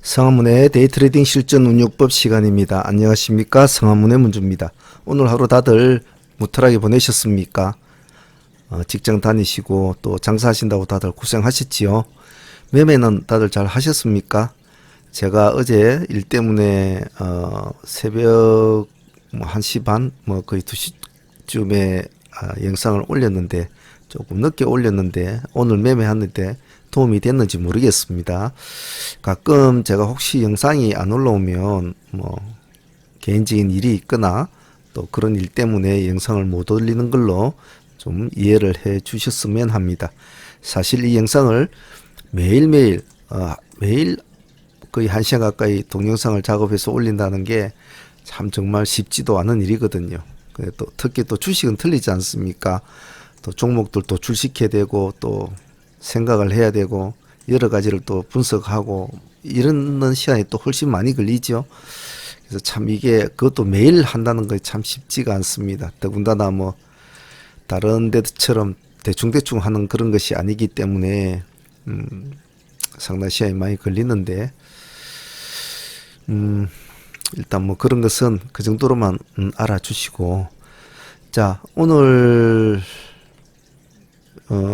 성한문의 데이트레이딩 실전 운용법 시간입니다. 안녕하십니까, 성한문의 문주입니다. 오늘 하루 다들 무탈하게 보내셨습니까? 직장 다니시고 또 장사하신다고 다들 고생하셨지요. 매매는 다들 잘 하셨습니까? 제가 어제 일 때문에 새벽 1시 반 거의 2시쯤에 영상을 올렸는데, 조금 늦게 올렸는데 오늘 매매하는데 도움이 됐는지 모르겠습니다. 가끔 제가 혹시 영상이 안 올라오면 개인적인 일이 있거나 또 그런 일 때문에 영상을 못 올리는 걸로 좀 이해를 해 주셨으면 합니다. 사실 이 영상을 매일 거의 1시간 가까이 동영상을 작업해서 올린다는 게 참 정말 쉽지도 않은 일이거든요. 또 특히 또 주식은 틀리지 않습니까? 또 종목들도 출시해야 되고 또 생각을 해야 되고 여러 가지를 또 분석하고 이런 시간이 또 훨씬 많이 걸리죠. 그래서 참 이게 그것도 매일 한다는 게 참 쉽지가 않습니다. 더군다나 다른 데처럼 대충 하는 그런 것이 아니기 때문에 상당히 시간이 많이 걸리는데 일단 그런 것은 그 정도로만 알아주시고, 자, 오늘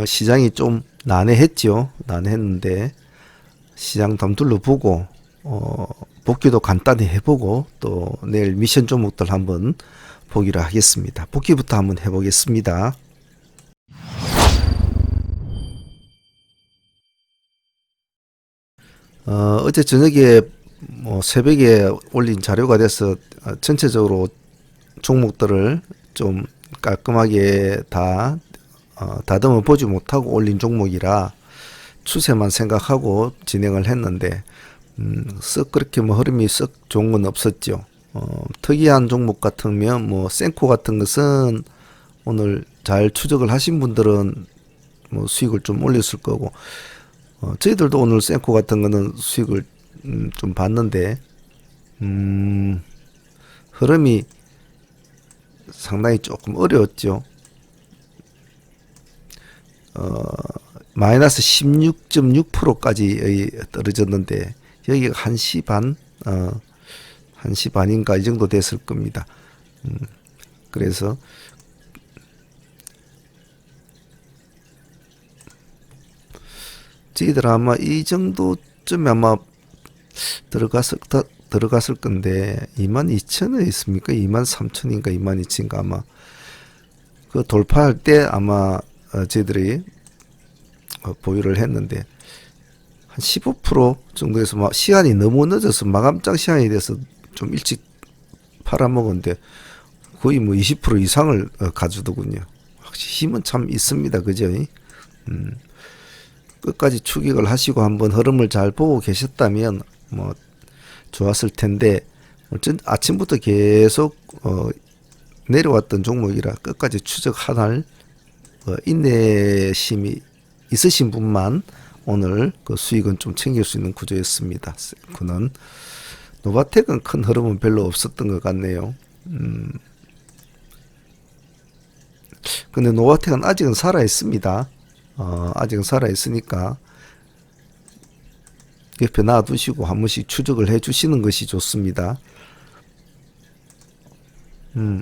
시장이 좀 난해했죠. 난해했는데 시장 좀 둘러보고 복귀도 간단히 해보고 또 내일 미션 종목들 한번 보기로 하겠습니다. 복귀부터 한번 해보겠습니다. 어제 저녁에 새벽에 올린 자료가 돼서 전체적으로 종목들을 좀 깔끔하게 다 다듬어 보지 못하고 올린 종목이라 추세만 생각하고 진행을 했는데 썩 그렇게 흐름이 썩 좋은 건 없었죠. 특이한 종목 같으면 센코 같은 것은 오늘 잘 추적을 하신 분들은 수익을 좀 올렸을 거고, 저희들도 오늘 센코 같은 거는 수익을 좀 봤는데 흐름이 상당히 조금 어려웠죠. 마이너스 16.6%까지 떨어졌는데 여기가 1시 반, 1시 반인가 이 정도 됐을 겁니다. 그래서 저희들 아마 이 정도쯤에 아마 들어갔을 건데 22,000원 있습니까? 23,000인가 22,000인가 아마 그 돌파할 때 아마 저희들이 보유를 했는데 한 15% 정도에서 시간이 너무 늦어서 마감장 시간이 돼서 좀 일찍 팔아먹었는데 거의 20% 이상을 가져두군요. 확실히 힘은 참 있습니다. 그죠? 끝까지 추격을 하시고 한번 흐름을 잘 보고 계셨다면 좋았을 텐데 아침부터 계속 내려왔던 종목이라 끝까지 추적할 인내심이 있으신 분만 오늘 그 수익은 좀 챙길 수 있는 구조였습니다. 그는 노바텍은 큰 흐름은 별로 없었던 것 같네요. 근데 노바텍은 아직은 살아 있습니다. 아직은 살아 있으니까 옆에 놔두시고 한 번씩 추적을 해 주시는 것이 좋습니다.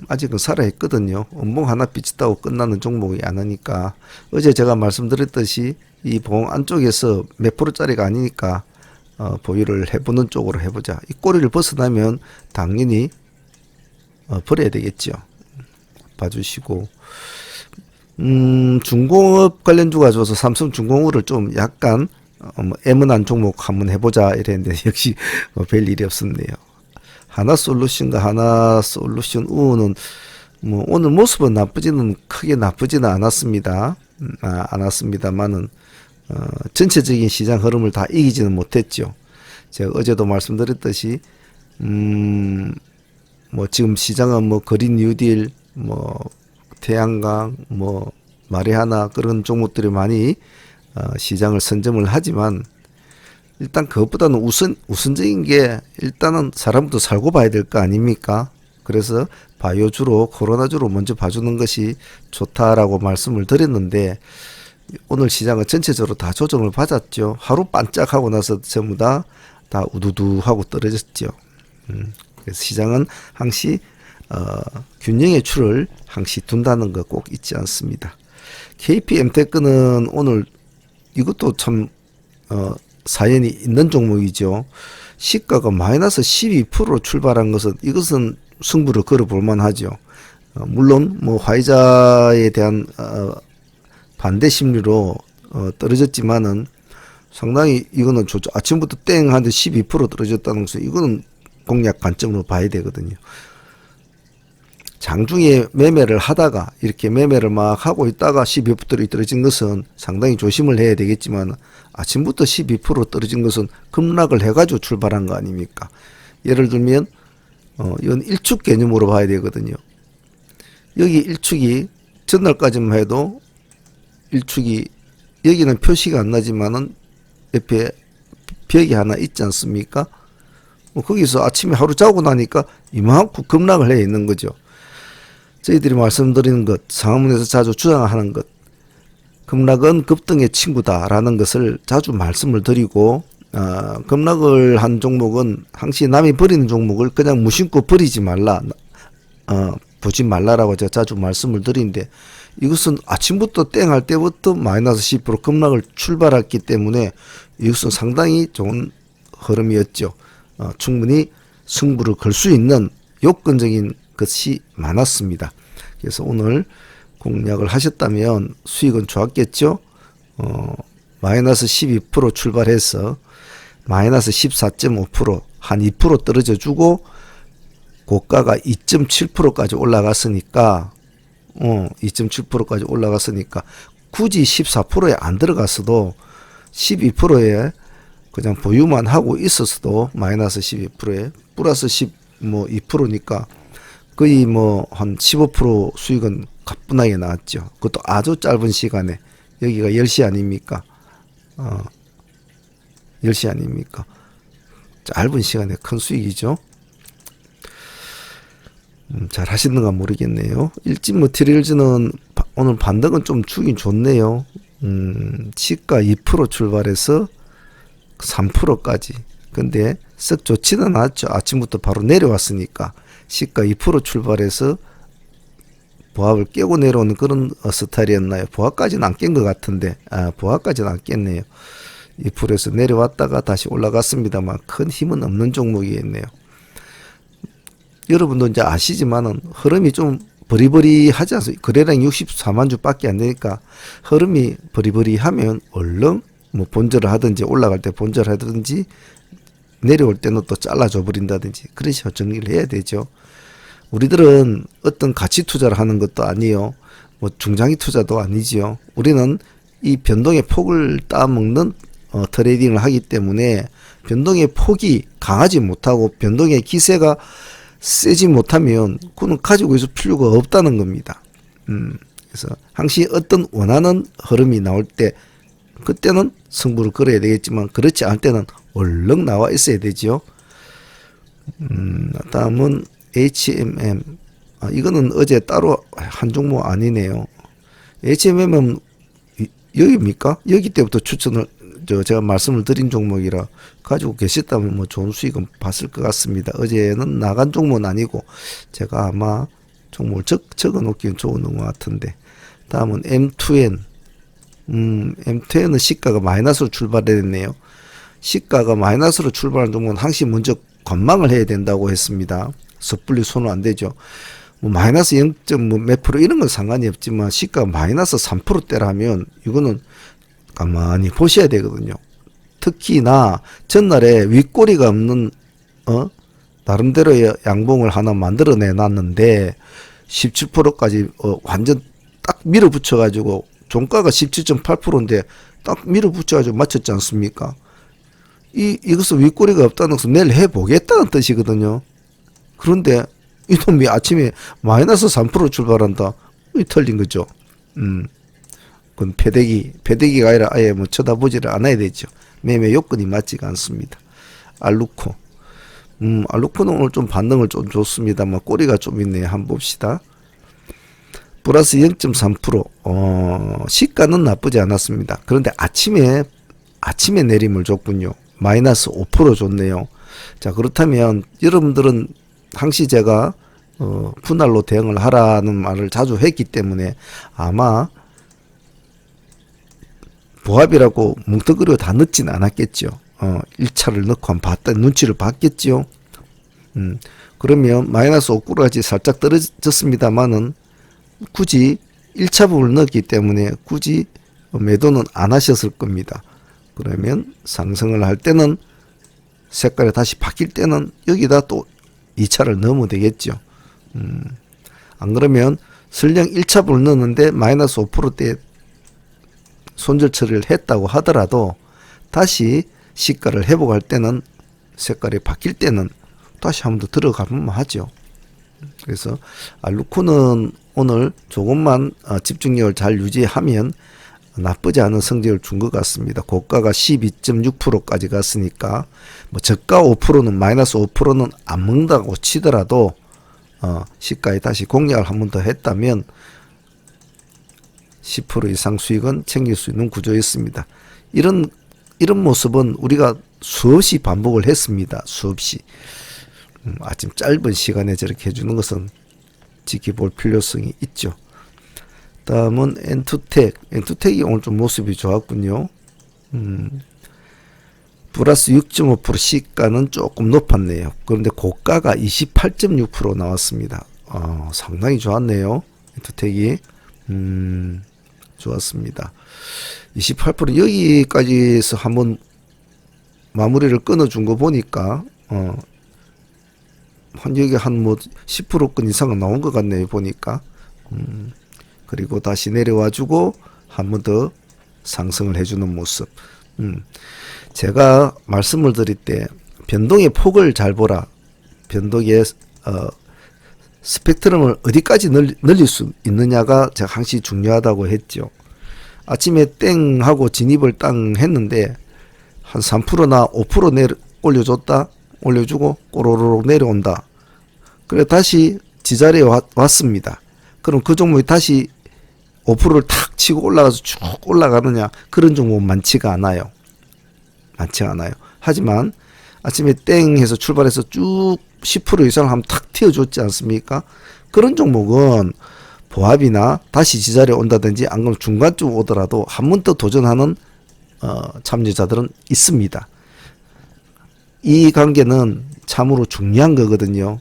아직은 살아있거든요. 음봉 하나 삐쳤다고 끝나는 종목이 아니니까. 어제 제가 말씀드렸듯이 이 봉 안쪽에서 몇 프로짜리가 아니니까 보유를 해보는 쪽으로 해보자. 이 꼬리를 벗어나면 당연히 버려야 되겠죠. 봐주시고, 중공업 관련주가 줘서 삼성중공업을 좀 약간 애문한 종목 한번 해보자 이랬는데 역시 별 일이 없었네요. 하나솔루션과 하나솔루션 우는 오늘 모습은 크게 나쁘지는 않았습니다. 않았습니다만은 전체적인 시장 흐름을 다 이기지는 못했죠. 제가 어제도 말씀드렸듯이 지금 시장은 그린 뉴딜, 태양광, 마리아나 그런 종목들이 많이 시장을 선점을 하지만 일단 그것보다는 우선적인 게 일단은 사람도 살고 봐야 될 거 아닙니까? 그래서 바이오주로 코로나주로 먼저 봐주는 것이 좋다라고 말씀을 드렸는데 오늘 시장은 전체적으로 다 조정을 받았죠. 하루 반짝하고 나서 전부 다 다 우두두하고 떨어졌죠. 그래서 시장은 항시 균형의 추를 항시 둔다는 거 꼭 잊지 않습니다. KPM테크는 오늘 이것도 참 사연이 있는 종목이죠. 시가가 마이너스 12%로 출발한 것은 이것은 승부를 걸어볼 만하죠. 물론 뭐 화이자에 대한 반대 심리로 떨어졌지만은 상당히 이거는 좋죠. 아침부터 땡 하는데 12% 떨어졌다는 것은 이거는 공략 관점으로 봐야 되거든요. 장중에 매매를 하다가 이렇게 매매를 막 하고 있다가 12% 떨어진 것은 상당히 조심을 해야 되겠지만 아침부터 12% 떨어진 것은 급락을 해가지고 출발한 거 아닙니까? 예를 들면 이건 일축 개념으로 봐야 되거든요. 여기 일축이 전날까지만 해도 일축이 여기는 표시가 안 나지만은 옆에 벽이 하나 있지 않습니까? 거기서 아침에 하루 자고 나니까 이만큼 급락을 해 있는 거죠. 저희들이 말씀드리는 것, 상하문에서 자주 주장하는 것, 급락은 급등의 친구다라는 것을 자주 말씀을 드리고 급락을 한 종목은 항시 남이 버리는 종목을 그냥 무심코 버리지 말라, 보지 말라라고 제가 자주 말씀을 드리는데 이것은 아침부터 땡할 때부터 마이너스 10% 급락을 출발했기 때문에 이것은 상당히 좋은 흐름이었죠. 충분히 승부를 걸 수 있는 요건적인 것이 많았습니다. 그래서 오늘 공략을 하셨다면 수익은 좋았겠죠. 마이너스 12% 출발해서 마이너스 14.5% 한 2% 떨어져 주고 고가가 2.7%까지 올라갔으니까 2.7%까지 올라갔으니까 굳이 14%에 안 들어갔어도 12%에 그냥 보유만 하고 있었어도 마이너스 12%에 플러스 2%니까 거의 뭐 한 15% 수익은 가뿐하게 나왔죠. 그것도 아주 짧은 시간에 여기가 10시 아닙니까? 10시 아닙니까? 짧은 시간에 큰 수익이죠. 잘 하시는가 모르겠네요. 일진 머티리얼즈는 오늘 반등은 좀 주긴 좋네요. 시가 2% 출발해서 3%까지. 근데 썩 좋지는 않았죠. 아침부터 바로 내려왔으니까. 시가 2% 출발해서 보합을 깨고 내려오는 그런 스타일이었나요? 보합까지는 안 깬 것 같은데, 보합까지는 안 깼네요. 2%에서 내려왔다가 다시 올라갔습니다만 큰 힘은 없는 종목이었네요. 여러분도 이제 아시지만은 흐름이 좀 버리버리하지 않습니까? 거래량이 64만 주밖에 안 되니까 흐름이 버리버리하면 얼른 뭐 본절을 하든지 올라갈 때 본절을 하든지 내려올 때는 또 잘라줘 버린다든지 그런 식으로 정리를 해야 되죠. 우리들은 어떤 가치 투자를 하는 것도 아니요. 뭐 중장기 투자도 아니지요. 우리는 이 변동의 폭을 따먹는 트레이딩을 하기 때문에 변동의 폭이 강하지 못하고 변동의 기세가 세지 못하면 그는 가지고 있을 필요가 없다는 겁니다. 그래서 항시 어떤 원하는 흐름이 나올 때 그때는 승부를 걸어야 되겠지만 그렇지 않을 때는 얼른 나와 있어야 되죠. 다음은 HMM. 이거는 어제 따로 한 종목 아니네요. HMM은 여기입니까? 여기 때부터 추천을 제가 말씀을 드린 종목이라 가지고 계셨다면 뭐 좋은 수익은 봤을 것 같습니다. 어제는 나간 종목은 아니고 제가 아마 종목을 적어 놓기는 좋은 것 같은데. 다음은 M2N. M2N은 시가가 마이너스로 출발했네요. 시가가 마이너스로 출발한 종목은 항시 먼저 관망을 해야 된다고 했습니다. 섣불리 손은 안 되죠. 뭐 마이너스 0. 몇 프로 이런 건 상관이 없지만 시가가 마이너스 3%대라면 이거는 가만히 보셔야 되거든요. 특히나 전날에 윗꼬리가 없는 나름대로의 양봉을 하나 만들어내 놨는데 17%까지 완전 딱 밀어붙여 가지고 종가가 17.8%인데 딱 밀어붙여 가지고 맞췄지 않습니까? 이것은 윗꼬리가 없다는 것은 내일 해보겠다는 뜻이거든요. 그런데 이놈이 아침에 마이너스 3% 출발한다. 이 틀린 거죠. 그건 패대기가 아니라 아예 뭐 쳐다보지를 않아야 되죠. 매매 요건이 맞지가 않습니다. 알루코. 알루코는 오늘 좀 반등을 좀 줬습니다만 꼬리가 좀 있네요. 한번 봅시다. 플러스 0.3%. 시가는 나쁘지 않았습니다. 그런데 아침에 내림을 줬군요. 마이너스 5% 줬네요. 자, 그렇다면 여러분들은 항시 제가 분할로 대응을 하라는 말을 자주 했기 때문에 아마 보합이라고 뭉뚱그려 다 넣진 않았겠죠. 1차를 넣고 한번 봤다 눈치를 봤겠죠. 그러면 마이너스 5%까지 살짝 떨어졌습니다만은 굳이 1차 부분을 넣었기 때문에 굳이 매도는 안 하셨을 겁니다. 그러면 상승을 할 때는 색깔이 다시 바뀔 때는 여기다 또 2차를 넣으면 되겠죠. 안 그러면 설령 1차 부분을 넣었는데 마이너스 5%대 손절 처리를 했다고 하더라도 다시 시가를 회복할 때는 색깔이 바뀔 때는 다시 한 번 더 들어가면 하죠. 그래서 알루코는 오늘 조금만 집중력을 잘 유지하면 나쁘지 않은 성적을 준 것 같습니다. 고가가 12.6%까지 갔으니까 뭐 저가 5%는 마이너스 5%는 안 먹는다고 치더라도 시가에 다시 공략을 한 번 더 했다면 10% 이상 수익은 챙길 수 있는 구조였습니다. 이런 모습은 우리가 수없이 반복을 했습니다. 수없이. 아침 짧은 시간에 저렇게 해주는 것은 지켜볼 필요성이 있죠. 다음은 엔투텍. 엔투텍이 오늘 좀 모습이 좋았군요. 플러스 6.5% 시가는 조금 높았네요. 그런데 고가가 28.6% 나왔습니다. 상당히 좋았네요. 엔투텍이. 좋았습니다. 28% 여기까지서 한번 마무리를 끊어준 거 보니까 여기 한 뭐 10%권 이상은 나온 것 같네요. 보니까. 그리고 다시 내려와주고 한 번 더 상승을 해주는 모습. 제가 말씀을 드릴 때 변동의 폭을 잘 보라. 변동의 스펙트럼을 어디까지 늘릴 수 있느냐가 제가 항상 중요하다고 했죠. 아침에 땡 하고 진입을 땅 했는데 한 3%나 5% 올려줬다. 올려주고 꼬로로록 내려온다. 그래 다시 지자리에 왔습니다. 그럼 그 종목이 다시 5%를 탁 치고 올라가서 쭉 올라가느냐? 그런 종목은 많지가 않아요. 많지가 않아요. 하지만 아침에 땡 해서 출발해서 쭉 10% 이상을 한번 탁 튀어줬지 않습니까? 그런 종목은 보합이나 다시 지자리에 온다든지 안 그러면 중간쯤 오더라도 한 번 더 도전하는 참여자들은 있습니다. 이 관계는 참으로 중요한 거거든요.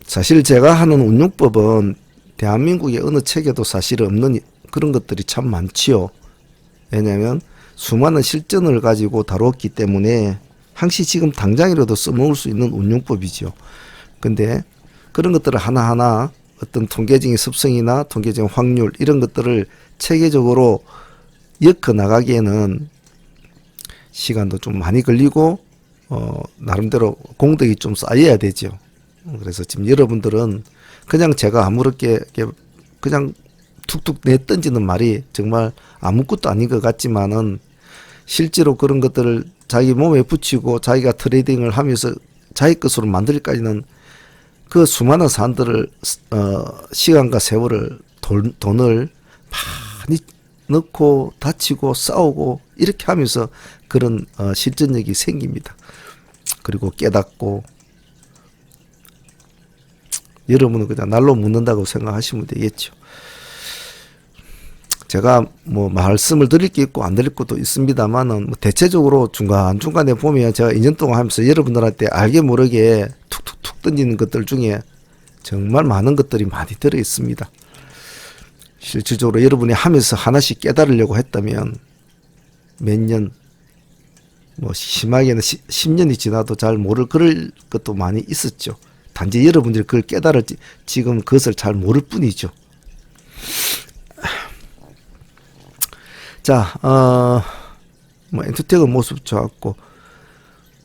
사실 제가 하는 운용법은 대한민국의 어느 책에도 사실 없는 그런 것들이 참 많지요. 왜냐하면 수많은 실전을 가지고 다뤘기 때문에 항시 지금 당장이라도 써먹을 수 있는 운용법이죠. 근데 그런 것들을 하나하나 어떤 통계적인 습성이나 통계적인 확률 이런 것들을 체계적으로 엮어 나가기에는 시간도 좀 많이 걸리고 나름대로 공덕이 좀 쌓여야 되죠. 그래서 지금 여러분들은 그냥 제가 아무렇게 그냥 툭툭 내던지는 말이 정말 아무것도 아닌 것 같지만은 실제로 그런 것들을 자기 몸에 붙이고 자기가 트레이딩을 하면서 자기 것으로 만들기까지는 그 수많은 사람들을 시간과 세월을 돈을 많이 넣고 다치고 싸우고 이렇게 하면서 그런 실전력이 생깁니다. 그리고 깨닫고 여러분은 그냥 날로 묻는다고 생각하시면 되겠죠. 제가 뭐 말씀을 드릴 게 있고 안 드릴 것도 있습니다만은 대체적으로 중간중간에 보면 제가 2년 동안 하면서 여러분들한테 알게 모르게 툭툭툭 던지는 것들 중에 정말 많은 것들이 많이 들어 있습니다. 실질적으로 여러분이 하면서 하나씩 깨달으려고 했다면 몇 년, 뭐 심하게는 10년이 지나도 잘 모를 그럴 것도 많이 있었죠. 단지 여러분들이 그걸 깨달을지 지금 그것을 잘 모를 뿐이죠. 자, 뭐 엔투텍은 모습 좋았고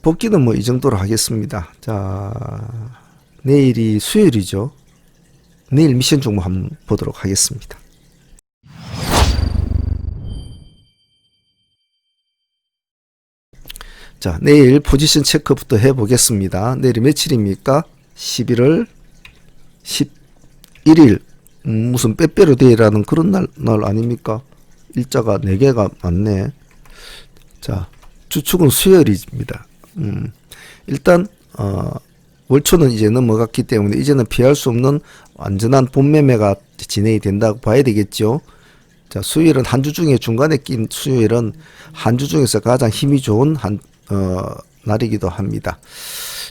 복귀는 뭐 이 정도로 하겠습니다. 자, 내일이 수요일이죠. 내일 미션 종목 한번 보도록 하겠습니다. 자, 내일 포지션 체크부터 해보겠습니다. 내일이 며칠입니까? 11월 11일 무슨 빼빼로 데이라는 그런 날 아닙니까? 일자가 4개가 많네. 자, 주축은 수요일입니다. 일단 월초는 이제 넘어갔기 때문에 이제는 피할 수 없는 완전한 본매매가 진행이 된다고 봐야 되겠죠. 자, 수요일은 한 주 중에 중간에 낀 수요일은 한 주 중에서 가장 힘이 좋은 날이기도 합니다.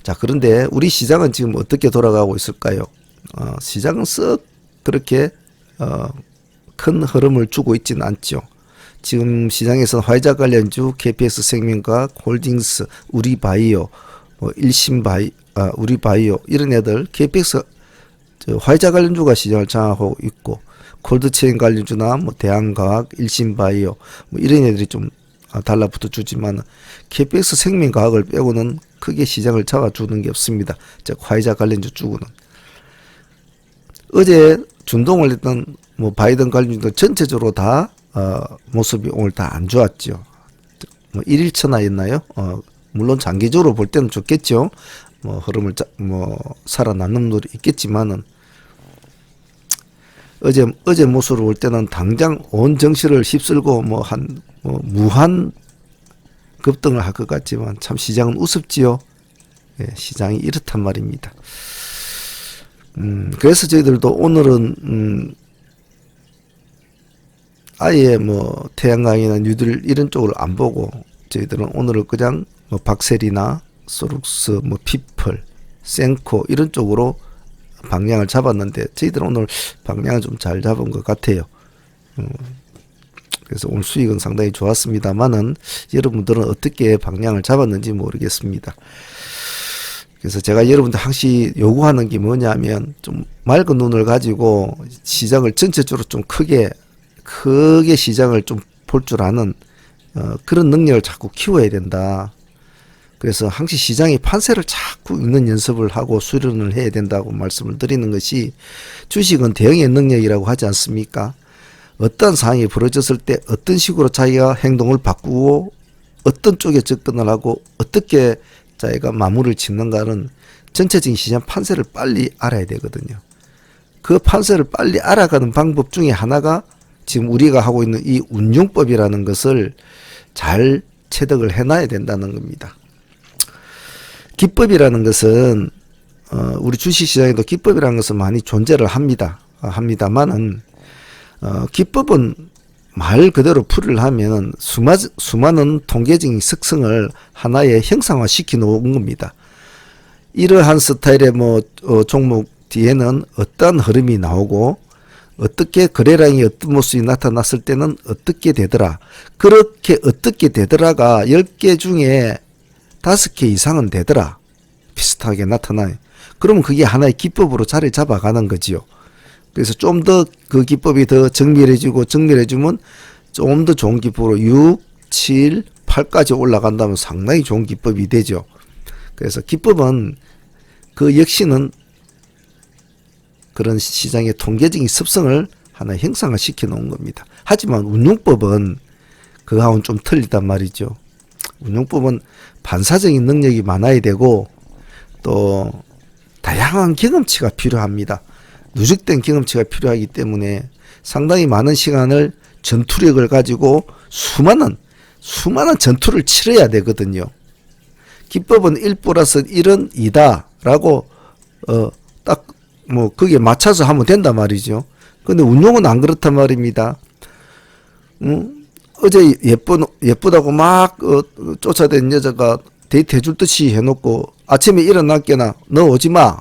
자, 그런데 우리 시장은 지금 어떻게 돌아가고 있을까요? 시장은 썩 그렇게 큰 흐름을 주고 있지는 않죠. 지금 시장에서는 화이자 관련주, KPX 생명과 홀딩스, 우리바이오, 우리바이오 이런 애들 KPX 화이자 관련주가 시장을 장악하고 있고 콜드체인 관련주나 뭐 대한과학, 일신바이오 뭐 이런 애들이 좀 달라붙어 주지만 KPX 생명과학을 빼고는 크게 시장을 잡아주는 게 없습니다. 즉 화이자 관련주 주고는 어제 준동을 했던 뭐 바이든 관련주도 전체적으로 다 모습이 오늘 다 안 좋았죠. 뭐 1일천하였나요? 물론 장기적으로 볼 때는 좋겠죠. 뭐 흐름을 살아남는 놈들이 있겠지만은 어제 모습으로 볼 때는 당장 온 정시를 휩쓸고 무한 급등을 할 것 같지만 참 시장은 우습지요. 예, 시장이 이렇단 말입니다. 그래서 저희들도 오늘은 아예 뭐 태양광이나 뉴딜 이런 쪽을 안 보고 저희들은 오늘은 그냥 뭐 박셀이나 소룩스, 뭐 피플, 센코 이런 쪽으로 방향을 잡았는데 저희들은 오늘 방향을 좀 잘 잡은 것 같아요. 그래서 오늘 수익은 상당히 좋았습니다만은 여러분들은 어떻게 방향을 잡았는지 모르겠습니다. 그래서 제가 여러분들 항상 요구하는 게 뭐냐면 좀 맑은 눈을 가지고 시장을 전체적으로 좀 크게 시장을 좀 볼 줄 아는 그런 능력을 자꾸 키워야 된다. 그래서 항상 시장의 판세를 자꾸 읽는 연습을 하고 수련을 해야 된다고 말씀을 드리는 것이 주식은 대응의 능력이라고 하지 않습니까? 어떤 상황이 벌어졌을 때 어떤 식으로 자기가 행동을 바꾸고 어떤 쪽에 접근을 하고 어떻게 자기가 마무리를 짓는가는 전체적인 시장 판세를 빨리 알아야 되거든요. 그 판세를 빨리 알아가는 방법 중에 하나가 지금 우리가 하고 있는 이 운용법이라는 것을 잘 체득을 해놔야 된다는 겁니다. 기법이라는 것은 우리 주식시장에도 기법이라는 것은 많이 존재를 합니다만은 기법은 말 그대로 풀이를 하면 수많은 통계적인 특성을 하나의 형상화 시켜 놓은 겁니다. 이러한 스타일의 종목 뒤에는 어떤 흐름이 나오고 어떻게 거래량이 어떤 모습이 나타났을 때는 어떻게 되더라. 그렇게 어떻게 되더라가 10개 중에 5개 이상은 되더라. 비슷하게 나타나요. 그러면 그게 하나의 기법으로 자리 잡아가는 거지요. 그래서 좀 더 그 기법이 더 정밀해지면 좀 더 좋은 기법으로 6, 7, 8까지 올라간다면 상당히 좋은 기법이 되죠. 그래서 기법은 그 역시는 그런 시장의 통계적인 습성을 하나 형상화 시켜 놓은 겁니다. 하지만 운용법은 그거하고는 좀 틀리단 말이죠. 운용법은 반사적인 능력이 많아야 되고 또 다양한 경험치가 필요합니다. 누적된 경험치가 필요하기 때문에 상당히 많은 시간을 전투력을 가지고 수많은 전투를 치러야 되거든요. 기법은 1 플러스 1은 2다 라고 딱 거기에 맞춰서 하면 된단 말이죠. 근데 운용은 안 그렇단 말입니다. 어제 예쁘다고 막 쫓아댄 여자가 데이트 해줄 듯이 해놓고 아침에 일어났게나 너 오지마,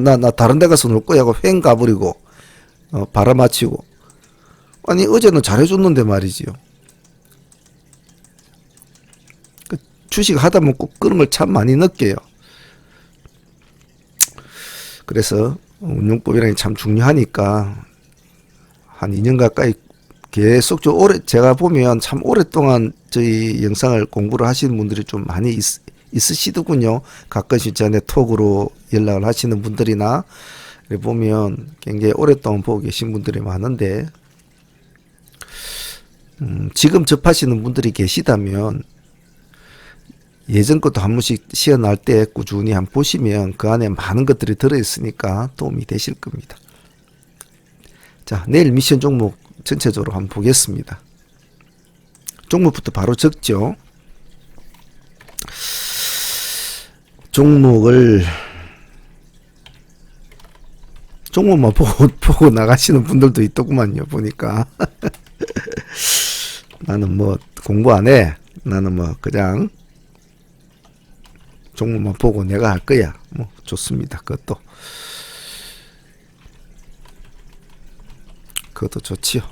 나 다른 데 가서 놀 거야 하고 횡 가버리고 바라마치고, 아니 어제는 잘해줬는데 말이지요. 주식 하다 보면 꼭 그런 걸 참 많이 느껴요. 그래서 운용법이라는 게 참 중요하니까 한 2년 가까이 계속 제가 보면 참 오랫동안 저희 영상을 공부를 하시는 분들이 좀 많이 있으시더군요. 가끔씩 전에 톡으로 연락을 하시는 분들이나 보면 굉장히 오랫동안 보고 계신 분들이 많은데 지금 접하시는 분들이 계시다면 예전 것도 한 번씩 시연할 때 꾸준히 한번 보시면 그 안에 많은 것들이 들어있으니까 도움이 되실 겁니다. 자, 내일 미션 종목 전체적으로 한번 보겠습니다. 종목부터 바로 적죠. 종목만 보고 나가시는 분들도 있더구만요, 보니까. 나는 뭐 공부 안 해. 나는 뭐 그냥 종목만 보고 내가 할 거야. 뭐 좋습니다. 그것도 좋지요.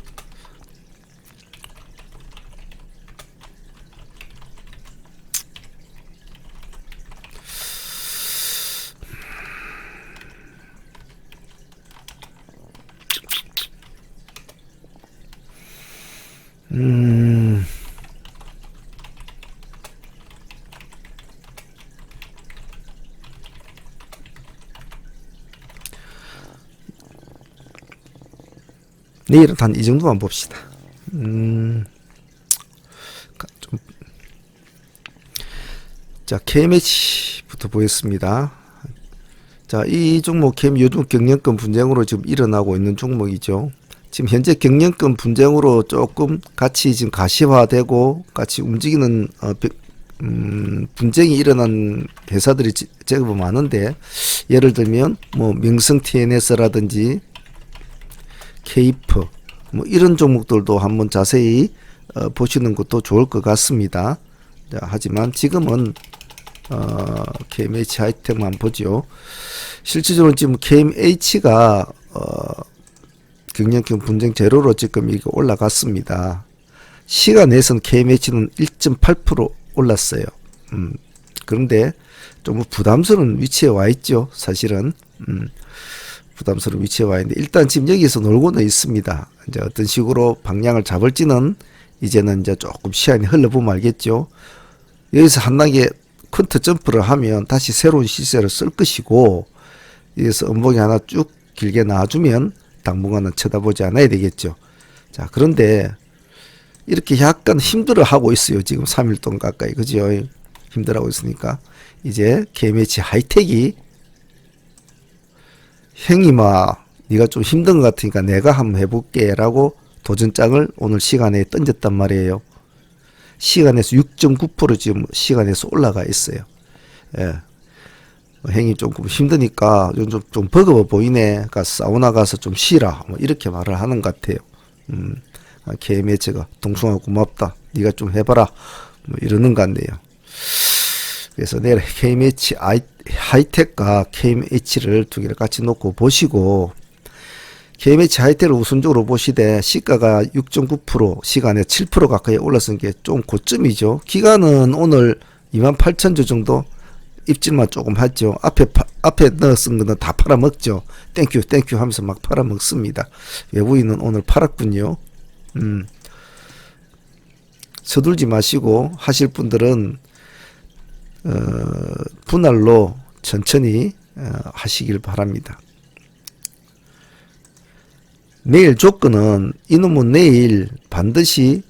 내일은 한 이 정도만 봅시다. 좀, 자, KMH부터 보겠습니다. 자, 이 종목 KM 요즘 경량권 분쟁으로 지금 일어나고 있는 종목이죠. 지금 현재 경량권 분쟁으로 조금 같이 지금 가시화되고 같이 움직이는 분쟁이 일어난 회사들이 제법 많은데, 예를 들면 뭐 명성 TNS라든지 케이프 뭐 이런 종목들도 한번 자세히 보시는 것도 좋을 것 같습니다. 자, 하지만 지금은 KMH 하이텍만 보죠. 실질적으로 지금 KMH가 경량권 분쟁 제로로 지금 이거 올라갔습니다. 시간에선 KMH는 1.8% 올랐어요. 그런데 좀 부담스러운 위치에 와 있죠. 사실은 부담스러운 위치에 와 있는데, 일단 지금 여기서 놀고는 있습니다. 이제 어떤 식으로 방향을 잡을지는 이제는 이제 조금 시간이 흘러보면 알겠죠. 여기서 한 단계 퀀트 점프를 하면 다시 새로운 시세를 쓸 것이고, 여기서 음봉이 하나 쭉 길게 나와주면 당분간은 쳐다보지 않아야 되겠죠. 자, 그런데 이렇게 약간 힘들어하고 있어요. 지금 3일 동안 가까이, 그죠? 힘들어하고 있으니까 이제 KMH 하이텍이 형님아, 네가 좀 힘든 것 같으니까 내가 한번 해볼게 라고 도전장을 오늘 시간에 던졌단 말이에요. 시간에서 6.9% 지금 시간에서 올라가 있어요. 예. 형님 조금 힘드니까 좀 버거워 보이네. 그러니까 사우나 가서 좀 쉬라. 뭐 이렇게 말을 하는 것 같아요. KMH가 동숭아 고맙다. 네가 좀 해봐라. 뭐 이러는 것 같네요. 그래서 내일 KMH 하이텍과 KMH를 두 개를 같이 놓고 보시고, KMH 하이텍을 우선적으로 보시되 시가가 6.9% 시간에 7% 가까이 올랐은 게 좀 고점이죠. 기간은 오늘 28,000주 정도 입질만 조금 했죠. 앞에 넣었은 거는 다 팔아먹죠. 땡큐 하면서 막 팔아먹습니다. 외부인은 오늘 팔았군요. 서둘지 마시고 하실 분들은 분할로 천천히 하시길 바랍니다. 내일 조건은 이놈은 내일 반드시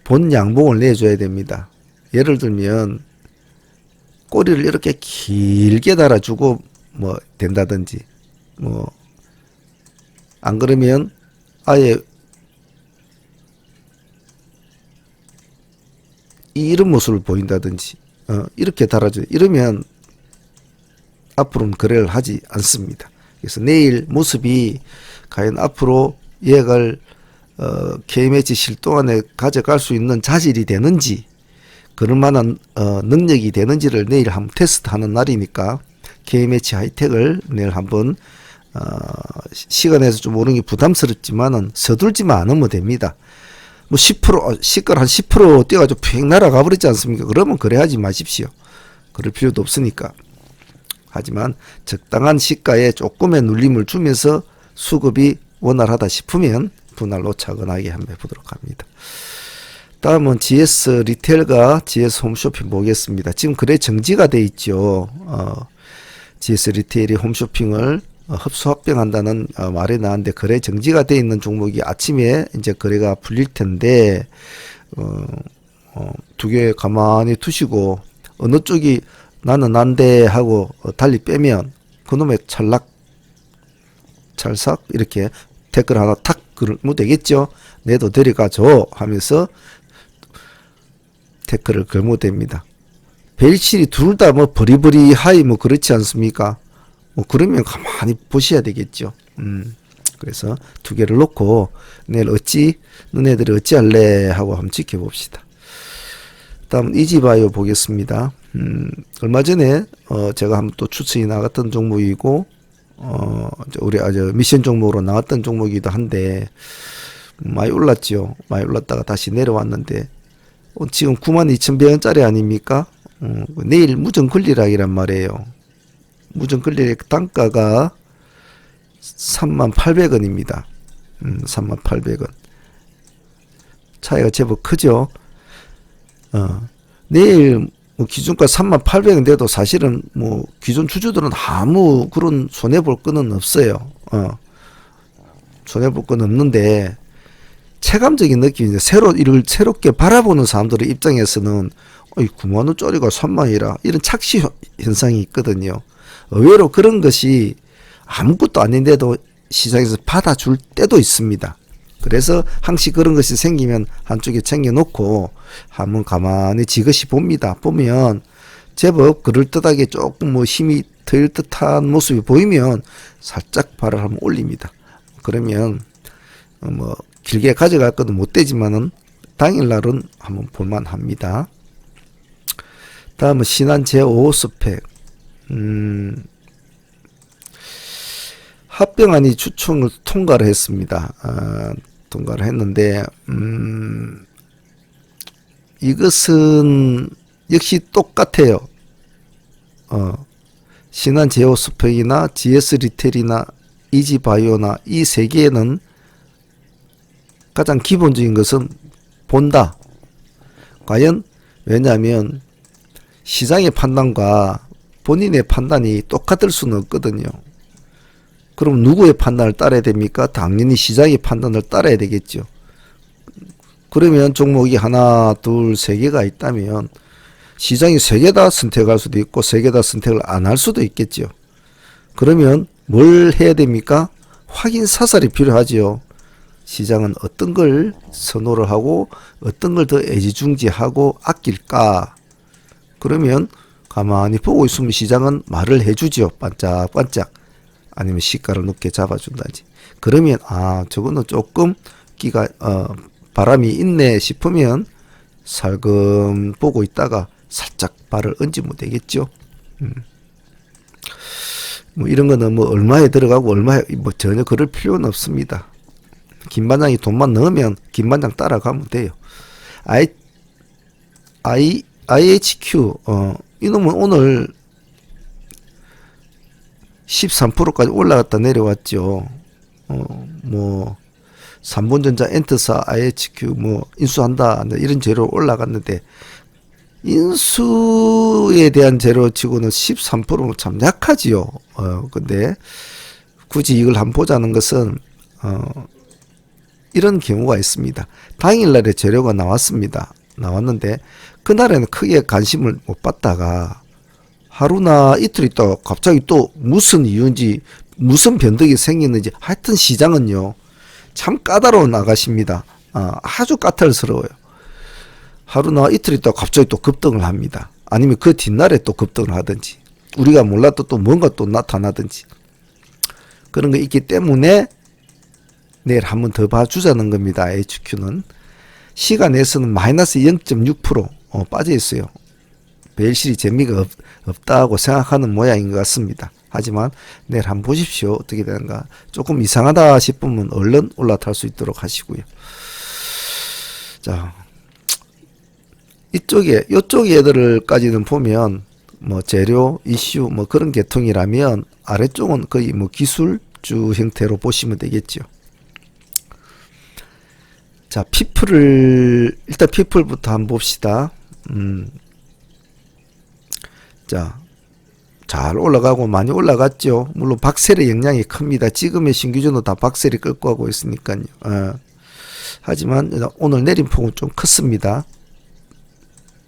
본 양봉을 내줘야 됩니다. 예를 들면 꼬리를 이렇게 길게 달아주고 뭐 된다든지, 뭐 안 그러면 아예 이런 모습을 보인다든지 이렇게 달아줘. 이러면 앞으로는 거래를 하지 않습니다. 그래서 내일 모습이 과연 앞으로 얘를 KMH 실동 안에 가져갈 수 있는 자질이 되는지, 그럴 만한 능력이 되는지를 내일 한번 테스트하는 날이니까 KMH 하이텍을 내일 한번 시간에서 좀 오르는 게 부담스럽지만은 서둘지만 않으면 됩니다. 뭐 10% 시가를 한 10% 뛰어가지고 휙 날아가 버리지 않습니까? 그러면 거래하지 마십시오. 그럴 필요도 없으니까. 하지만 적당한 시가에 조금의 눌림을 주면서 수급이 원활하다 싶으면 분할로 차근하게 한번 해보도록 합니다. 다음은 GS 리테일과 GS 홈쇼핑 보겠습니다. 지금 거래 정지가 돼 있죠. GS 리테일이 홈쇼핑을 흡수합병한다는 말이 나왔는데, 거래 정지가 돼 있는 종목이 아침에 이제 거래가 풀릴 텐데, 두 개 가만히 두시고 어느 쪽이 나는 난데 하고 달리 빼면 그놈의 찰싹 이렇게 댓글 하나 탁 걸면 되겠죠. 내도 데려가 줘 하면서 댓글을 걸면 됩니다. 벨실이 둘 다 뭐 버리버리 하이 뭐 그렇지 않습니까? 뭐 그러면 가만히 보셔야 되겠죠. 그래서 두 개를 놓고 내일 너네들이 어찌 할래 하고 한번 지켜봅시다. 다음 이지바이오 보겠습니다. 얼마 전에 제가 한번 또 추천이 나갔던 종목이고 우리 미션 종목으로 나왔던 종목이기도 한데 많이 올랐죠. 많이 올랐다가 다시 내려왔는데 지금 92,100원짜리 아닙니까? 내일 무전권리락이란 말이에요. 무전권리락 단가가 38,000원입니다. 38,000원. 차이가 제법 크죠. 내일 뭐 기준가 38,000원인데도 사실은 뭐 기존 주주들은 아무 그런 손해볼 거는 없어요. 손해볼 건 없는데 체감적인 느낌이 이제 이를 새롭게 바라보는 사람들의 입장에서는 90,000원짜리가 30,000원이라 이런 착시 현상이 있거든요. 의외로 그런 것이 아무것도 아닌데도 시장에서 받아줄 때도 있습니다. 그래서 항시 그런 것이 생기면 한쪽에 챙겨놓고 한번 가만히 지그시 봅니다. 보면 제법 그럴듯하게 조금 뭐 힘이 들 듯한 모습이 보이면 살짝 발을 한번 올립니다. 그러면 뭐 길게 가져갈 것도 못 되지만은 당일날은 한번 볼만합니다. 다음은 신한 제5 스펙. 합병안이 추천을 통과를 했습니다. 통과를 했는데 이것은 역시 똑같아요. 신한 제오 스펙이나 GS 리텔이나 이지바이오나 이 세 개는 가장 기본적인 것은 본다. 과연 왜냐하면 시장의 판단과 본인의 판단이 똑같을 수는 없거든요. 그럼 누구의 판단을 따라야 됩니까? 당연히 시장의 판단을 따라야 되겠죠. 그러면 종목이 하나, 둘, 세 개가 있다면 시장이 세 개 다 선택할 수도 있고 세 개 다 선택을 안 할 수도 있겠죠. 그러면 뭘 해야 됩니까? 확인 사살이 필요하지요. 시장은 어떤 걸 선호를 하고 어떤 걸 더 애지중지하고 아낄까? 그러면 가만히 보고 있으면 시장은 말을 해주지요. 반짝반짝. 아니면 시가를 높게 잡아준다든지. 그러면 저거는 조금 바람이 있네 싶으면 살금 보고 있다가 살짝 발을 얹으면 되겠죠. 뭐 이런 거는 뭐 얼마에 들어가고 얼마에 뭐 전혀 그럴 필요는 없습니다. 김반장이 돈만 넣으면 김반장 따라가면 돼요. IHQ 이놈은 오늘 13%까지 올라갔다 내려왔죠. 뭐 삼본전자, 엔트사, IHQ 뭐 인수한다 이런 재료 올라갔는데 인수에 대한 재료 치고는 13%는 참 약하지요. 근데 굳이 이걸 한번 보자는 것은 이런 경우가 있습니다. 당일날에 재료가 나왔습니다. 나왔는데 그날에는 크게 관심을 못 받다가 하루나 이틀 있다가 갑자기 또 무슨 이유인지 무슨 변덕이 생기는지 하여튼 시장은요 참 까다로운 아가씨입니다. 아주 까탈스러워요. 하루나 이틀 있다가 갑자기 또 급등을 합니다. 아니면 그 뒷날에 또 급등을 하든지 우리가 몰랐던 또 뭔가 또 나타나든지 그런 거 있기 때문에 내일 한번 더 봐주자는 겁니다. HQ는 시간에서는 마이너스 0.6% 빠져 있어요. 벨실이 재미가 없다고 생각하는 모양인 것 같습니다. 하지만 내일 한번 보십시오. 어떻게 되는가. 조금 이상하다 싶으면 얼른 올라탈 수 있도록 하시고요. 자, 이쪽 애들까지는 보면 뭐 재료, 이슈 뭐 그런 계통이라면 아래쪽은 거의 뭐 기술주 형태로 보시면 되겠죠. 자, 일단 피플부터 한번 봅시다. 자, 잘 올라가고 많이 올라갔죠. 물론 박셀의 영향이 큽니다. 지금의 신규주는 다 박셀이 끌고 가고 있으니까요. 하지만 오늘 내림폭은 좀 컸습니다.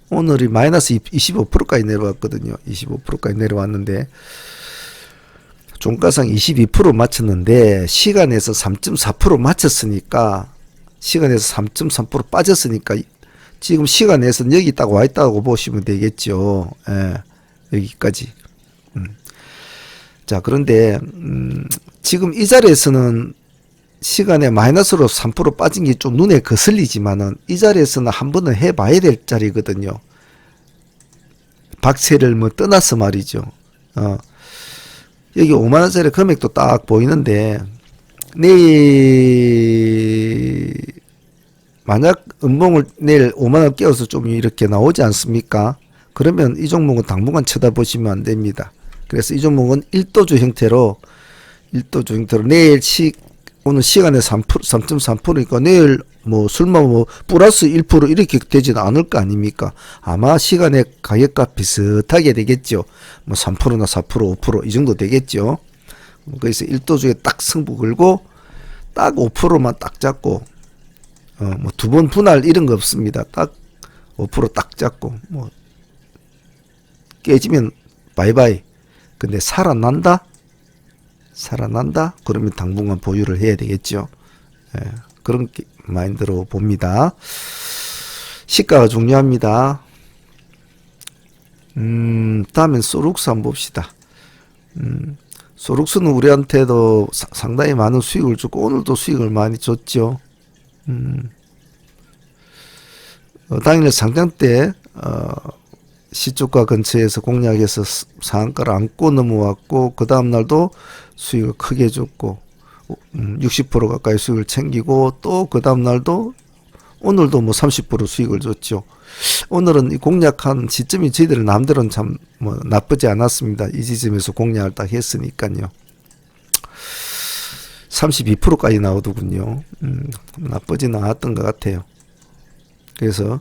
오늘이 마이너스 25%까지 내려왔거든요. 25%까지 내려왔는데 종가상 22% 맞췄는데 시간에서 3.4% 맞췄으니까 시간에서 3.3% 빠졌으니까 지금 시간에서는 여기 딱 와 있다고 보시면 되겠죠. 예, 여기까지. 자, 그런데 지금 이 자리에서는 시간에 마이너스로 3% 빠진 게 좀 눈에 거슬리지만은 이 자리에서는 한 번은 해봐야 될 자리거든요. 박세를 뭐 떠나서 말이죠. 여기 5만원짜리 금액도 딱 보이는데 내일 만약 음봉을 내일 5만원 깨워서 좀 이렇게 나오지 않습니까? 그러면 이 종목은 당분간 쳐다보시면 안 됩니다. 그래서 이 종목은 1도주 형태로 내일 오늘 시간에 3.3%니까 내일 뭐 설마 뭐 플러스 1% 이렇게 되지는 않을 거 아닙니까? 아마 시간의 가격과 비슷하게 되겠죠. 뭐 3%나 4%, 5% 이 정도 되겠죠. 그래서 1도주에 딱 승부 걸고 딱 5%만 딱 잡고 뭐 두 번 분할 이런 거 없습니다. 딱 5%딱 잡고 뭐 깨지면 바이바이. 근데 살아난다? 그러면 당분간 보유를 해야 되겠죠. 예, 그런 마인드로 봅니다. 시가가 중요합니다. 다음엔 소룩스 한번 봅시다. 소룩스는 우리한테도 상당히 많은 수익을 주고 오늘도 수익을 많이 줬죠. 당일 상장 때 시초가 근처에서 공략해서 상한가를 안고 넘어왔고 그 다음날도 수익을 크게 줬고 60% 가까이 수익을 챙기고 또 그 다음날도 오늘도 뭐 30% 수익을 줬죠. 오늘은 이 공략한 시점이 저희들 남들은 참 뭐 나쁘지 않았습니다. 이 지점에서 공략을 딱 했으니까요. 32%까지 나오더군요. 나쁘지는 않았던 것 같아요. 그래서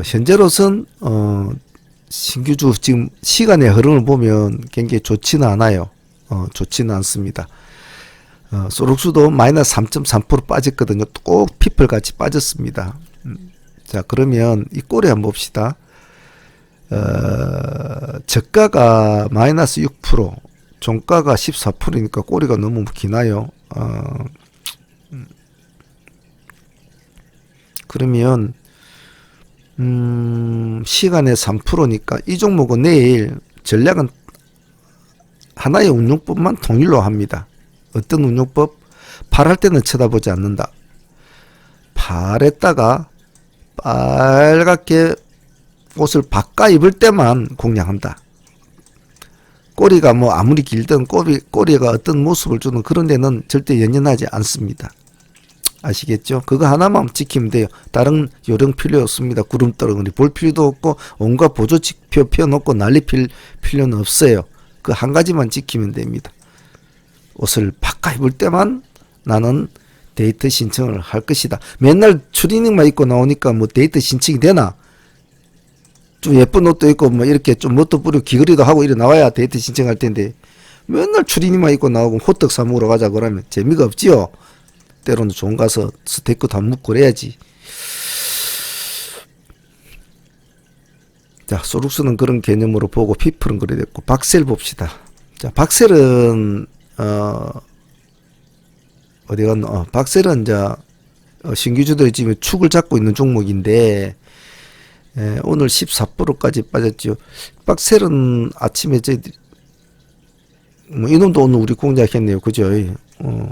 현재로선 신규주 지금 시간의 흐름을 보면 굉장히 좋지는 않아요. 좋지는 않습니다. 소록수도 마이너스 3.3% 빠졌거든요. 꼭 피플 같이 빠졌습니다. 자, 그러면 이 꼬리 한번 봅시다. 저가가 마이너스 6%, 종가가 14%니까 꼬리가 너무 기나요. 그러면 시간에 3%니까 이 종목은 내일 전략은 하나의 운용법만 통일로 합니다. 어떤 운용법? 팔할 때는 쳐다보지 않는다. 팔했다가 빨갛게 옷을 바꿔 입을 때만 공략한다. 꼬리가 뭐 아무리 길든 꼬리가 어떤 모습을 주는 그런 데는 절대 연연하지 않습니다. 아시겠죠? 그거 하나만 지키면 돼요. 다른 요령 필요 없습니다. 구름떠덩이 볼 필요도 없고 온갖 보조지표 펴놓고 난리 필 필요는 없어요. 그 한 가지만 지키면 됩니다. 옷을 바꿔 입을 때만 나는 데이트 신청을 할 것이다. 맨날 추리닝만 입고 나오니까 뭐 데이트 신청이 되나? 좀 예쁜 옷도 입고 뭐 이렇게 좀 멋도 부리고 귀걸이도 하고 이래 나와야 데이트 신청할 텐데 맨날 추리닝만 입고 나오고 호떡 사 먹으러 가자 그러면 재미가 없지요. 때로는 좋은 가서 스테이크도 안 먹고 그래야지. 자, 소룩스는 그런 개념으로 보고 피플은 그래 됐고 박셀 봅시다. 자, 박셀은 어디 갔나? 박셀은 이제 신규주들이 지금 축을 잡고 있는 종목인데 오늘 14%까지 빠졌죠. 박셀은 아침에 저희들이 뭐 이놈도 오늘 우리 공략했네요. 그죠? 뭐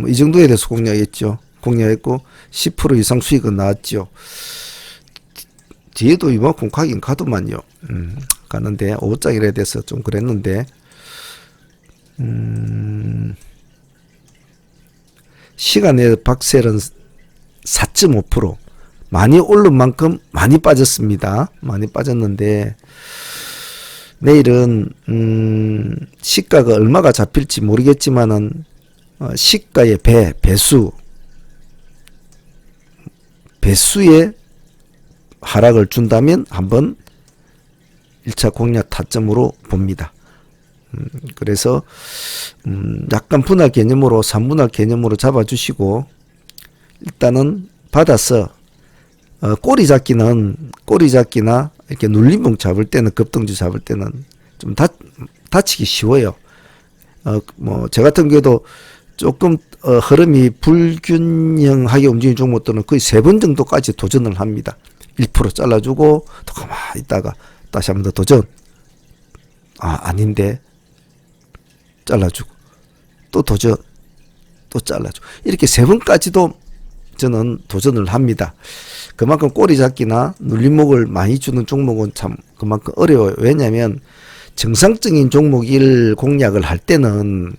이 정도에 대해서 공략했죠. 공략했고 10% 이상 수익은 나왔죠. 뒤에도 이만큼 가긴 가더만요. 가는데 5장이라 돼서 좀 그랬는데 시간에 박셀은 4.5% 많이 오른 만큼 많이 빠졌습니다. 많이 빠졌는데 내일은 시가가 얼마가 잡힐지 모르겠지만은 시가의 배수의 하락을 준다면 한번 1차 공략 타점으로 봅니다. 그래서 약간 분할 개념으로 3분할 개념으로 잡아주시고 일단은 받아서 꼬리 잡기나 이렇게 눌림목 잡을 때는 급등주 잡을 때는 좀 다치기 쉬워요. 뭐 저 같은 경우도 조금 흐름이 불균형하게 움직이는 종목들은 거의 3번 정도까지 도전을 합니다. 1% 잘라주고 또 가만히 있다가 다시 한 번 더 도전. 아닌데 잘라주고 또 도전, 또 잘라주고 이렇게 3번까지도 저는 도전을 합니다. 그만큼 꼬리 잡기나 눌림목을 많이 주는 종목은 참 그만큼 어려워요. 왜냐하면 정상적인 종목을 공략을 할 때는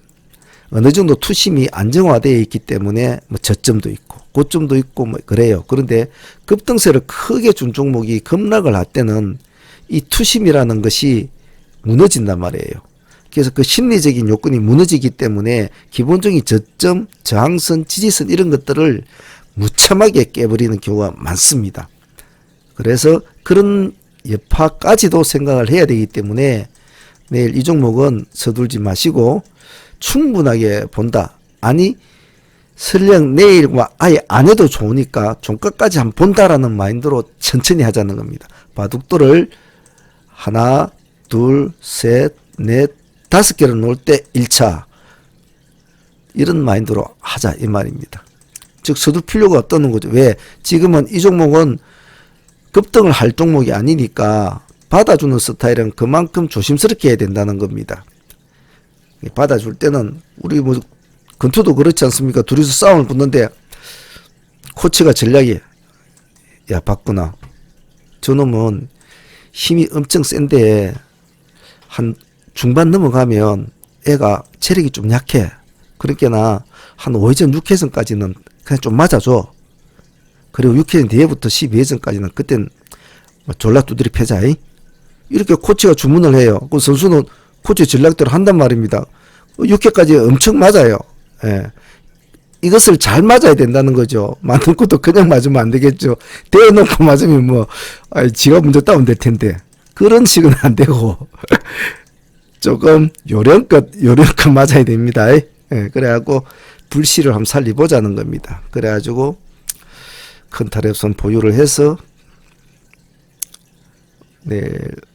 어느 정도 투심이 안정화되어 있기 때문에 뭐 저점도 있고 고점도 있고 뭐 그래요. 그런데 급등세를 크게 준 종목이 급락을 할 때는 이 투심이라는 것이 무너진단 말이에요. 그래서 그 심리적인 요건이 무너지기 때문에 기본적인 저점, 저항선, 지지선 이런 것들을 무참하게 깨버리는 경우가 많습니다. 그래서 그런 여파까지도 생각을 해야 되기 때문에 내일 이 종목은 서둘지 마시고 충분하게 본다. 아니 설령 내일과 아예 안 해도 좋으니까 종가까지 한번 본다라는 마인드로 천천히 하자는 겁니다. 바둑돌을 하나, 둘, 셋, 넷, 5개를 놓을 때 1차 이런 마인드로 하자 이 말입니다. 즉 서둘 필요가 없다는 거죠. 왜? 지금은 이 종목은 급등을 할 종목이 아니니까 받아주는 스타일은 그만큼 조심스럽게 해야 된다는 겁니다. 받아줄 때는 우리 뭐 건투도 그렇지 않습니까? 둘이서 싸움을 붙는데 코치가 전략이 야 봤구나. 저놈은 힘이 엄청 센데 한 중반 넘어가면 애가 체력이 좀 약해. 그러니까 한 5회전 6회전까지는 그냥 좀 맞아줘. 그리고 6회전 뒤에부터 12회전까지는 그땐 졸라 두드리 패자. 이렇게 코치가 주문을 해요. 그 선수는 코치 전략대로 한단 말입니다. 6회까지 엄청 맞아요. 예. 이것을 잘 맞아야 된다는 거죠. 맞는 것도 그냥 맞으면 안 되겠죠. 대놓고 맞으면 뭐 지가 먼저 다운될 텐데 그런 식은 안 되고 조금 요령껏 맞아야 됩니다. 예. 그래갖고 불씨를 한번 살리보자는 겁니다. 그래가지고 큰 타협선 보유를 해서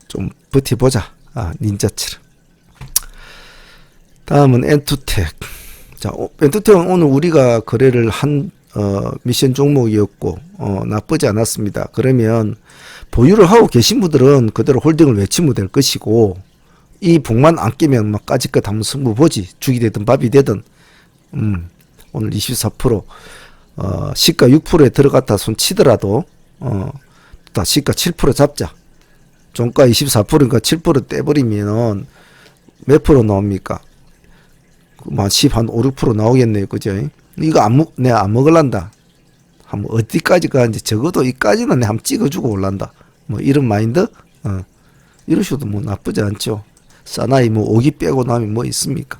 좀 버텨보자. 닌자처럼. 다음은 엔투텍. 자, 엔투텍은 오늘 우리가 거래를 한 미션 종목이었고 나쁘지 않았습니다. 그러면 보유를 하고 계신 분들은 그대로 홀딩을 외치면 될 것이고 이 북만 안 깨면 막 까짓것 한번 승부 보지. 죽이 되든 밥이 되든 오늘 24% 시가 6%에 들어갔다 손 치더라도 다 시가 7% 잡자. 종가 24%니까 7% 떼버리면은 몇 프로 나옵니까? 한 10, 한 5, 6% 나오겠네요. 그죠? 이거 내가 안 먹을란다. 한번 어디까지 가는지 적어도 이까지는 내가 한번 찍어주고 올란다. 뭐 이런 마인드? 이러셔도 뭐 나쁘지 않죠. 사나이 뭐 오기 빼고 나면 뭐 있습니까?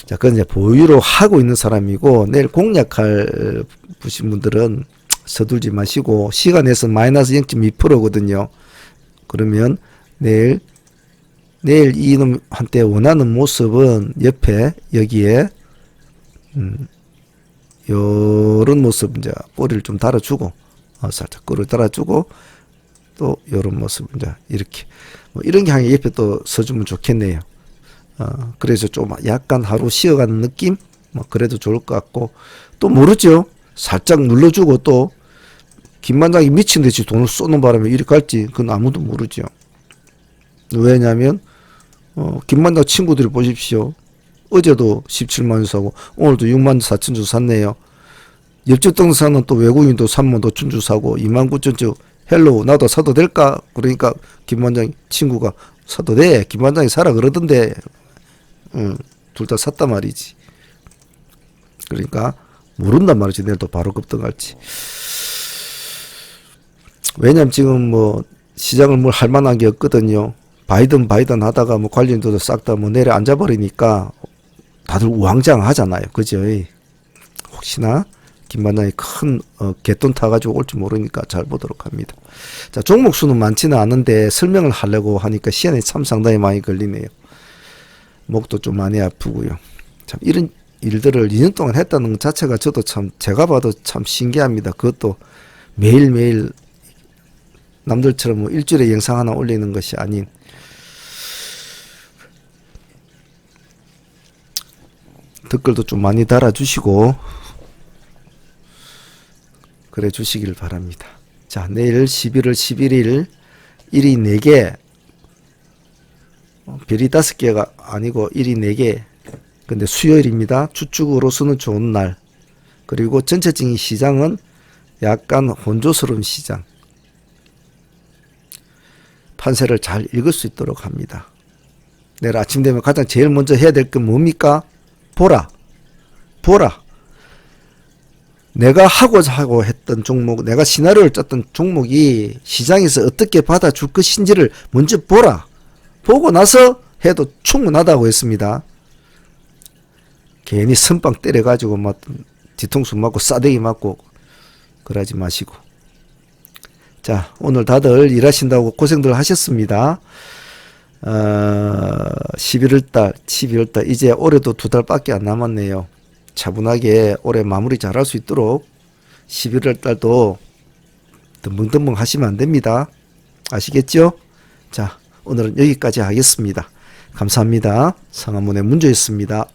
자, 그건 이제 보유로 하고 있는 사람이고, 내일 공략할 보신 분들은 서둘지 마시고, 시간에서 마이너스 0.2%거든요. 그러면 내일 이놈한테 원하는 모습은 옆에 여기에 요런 모습 이제 꼬리를 좀 달아주고 살짝 꼬리를 달아주고 또 요런 모습 이제 이렇게 뭐 이런 게 한 옆에 또 서주면 좋겠네요. 그래서 좀 약간 하루 쉬어가는 느낌 뭐 그래도 좋을 것 같고 또 모르죠. 살짝 눌러주고 또 김만장이 미친 듯이 돈을 쏘는 바람에 이리 갈지 그건 아무도 모르죠. 왜냐하면 김만장 친구들이 보십시오. 어제도 17만원 사고 오늘도 6만 4천 주 샀네요. 옆집 동사는 또 외국인도 3만 5천 주 사고 2만 9천 주 헬로우 나도 사도 될까? 그러니까 김만장 친구가 사도 돼. 김만장이 사라 그러던데 둘 다 샀단 말이지. 그러니까 모른단 말이지. 내일 또 바로 급등할지. 왜냐면 지금 뭐 시장을 뭘 할 만한 게 없거든요. 바이든 하다가 뭐 관련주도 싹 다 뭐 내려 앉아버리니까 다들 우왕좌왕 하잖아요. 그죠? 혹시나 김반장이 큰 개돈 타가지고 올지 모르니까 잘 보도록 합니다. 자, 종목 수는 많지는 않은데 설명을 하려고 하니까 시간이 참 상당히 많이 걸리네요. 목도 좀 많이 아프고요. 참 이런 일들을 2년 동안 했다는 것 자체가 저도 참 제가 봐도 참 신기합니다. 그것도 매일매일 남들처럼 뭐 일주일에 영상 하나 올리는 것이 아닌 댓글도 좀 많이 달아주시고 그래 주시길 바랍니다. 자, 내일 11월 11일 일이 4개, 별이 5개가 아니고 일이 4개. 근데 수요일입니다. 주축으로서는 좋은 날. 그리고 전체적인 시장은 약간 혼조스러운 시장. 판세를 잘 읽을 수 있도록 합니다. 내일 아침 되면 가장 제일 먼저 해야 될 건 뭡니까? 보라. 내가 하고자 하고 했던 종목, 내가 시나리오를 짰던 종목이 시장에서 어떻게 받아줄 것인지를 먼저 보라. 보고 나서 해도 충분하다고 했습니다. 괜히 선빵 때려가지고 막 뒤통수 맞고 싸대기 맞고 그러지 마시고. 자, 오늘 다들 일하신다고 고생들 하셨습니다. 12월달 이제 올해도 2달밖에 안 남았네요. 차분하게 올해 마무리 잘할 수 있도록 11월달도 덤벙덤벙 하시면 안 됩니다. 아시겠죠? 자, 오늘은 여기까지 하겠습니다. 감사합니다. 성한문의 문조였습니다.